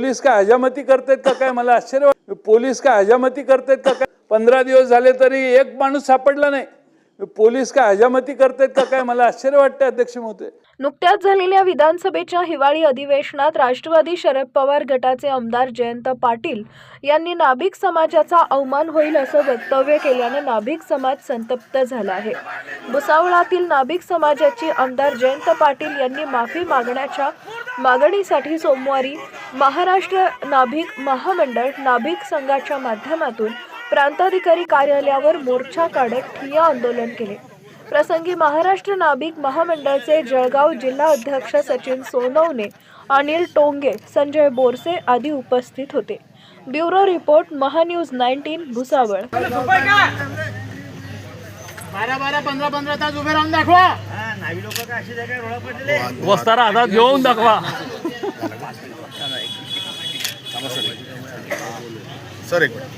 Police काय हजामती करतायत का काय? मला आश्चर्य वाटतं. पोलीस काय हजामती करतायत का काय? 15 दिवस झाले तरी एक माणूस सापडला नाही. पोलीस काय हजामती करतायत का काय? मला आश्चर्य वाटतं अध्यक्ष महोदय. नुकत्याच झालेल्या विधानसभेच्या हिवाळी अधिवेशनात राष्ट्रवादी शरद पवार गटाचे आमदार जयंत पाटील यांनी नाभिक समाजाचा अवमान होईल असं वक्तव्य केल्याने नाभिक समाज संतप्त झाला आहे. भुसावळातील नाभिक समाजाची आमदार जयंत पाटील यांनी माफी मागण्याच्या मागणीसाठी सोमवारी महाराष्ट्र नाभिक महामंडळ नाभिक संघाच्या माध्यमातून प्रांताधिकारी कार्यालयावर मोर्चा काढत ठिय्या आंदोलन केले. प्रसंगी महाराष्ट्र नाभिक महामंडळचे जळगाव जिल्हा अध्यक्ष सचिन सोनवणे, अनिल टोंगे, संजय बोरसे आदी उपस्थित होते. Bureau report Mahanews 19 Bhusawal. 12-15 तास उभे राहून दाखवा. नावी लोक काय अशी जागा रोळा पडलेले वस्तारा हातात घेऊन दाखवा. सर एक मिनिट.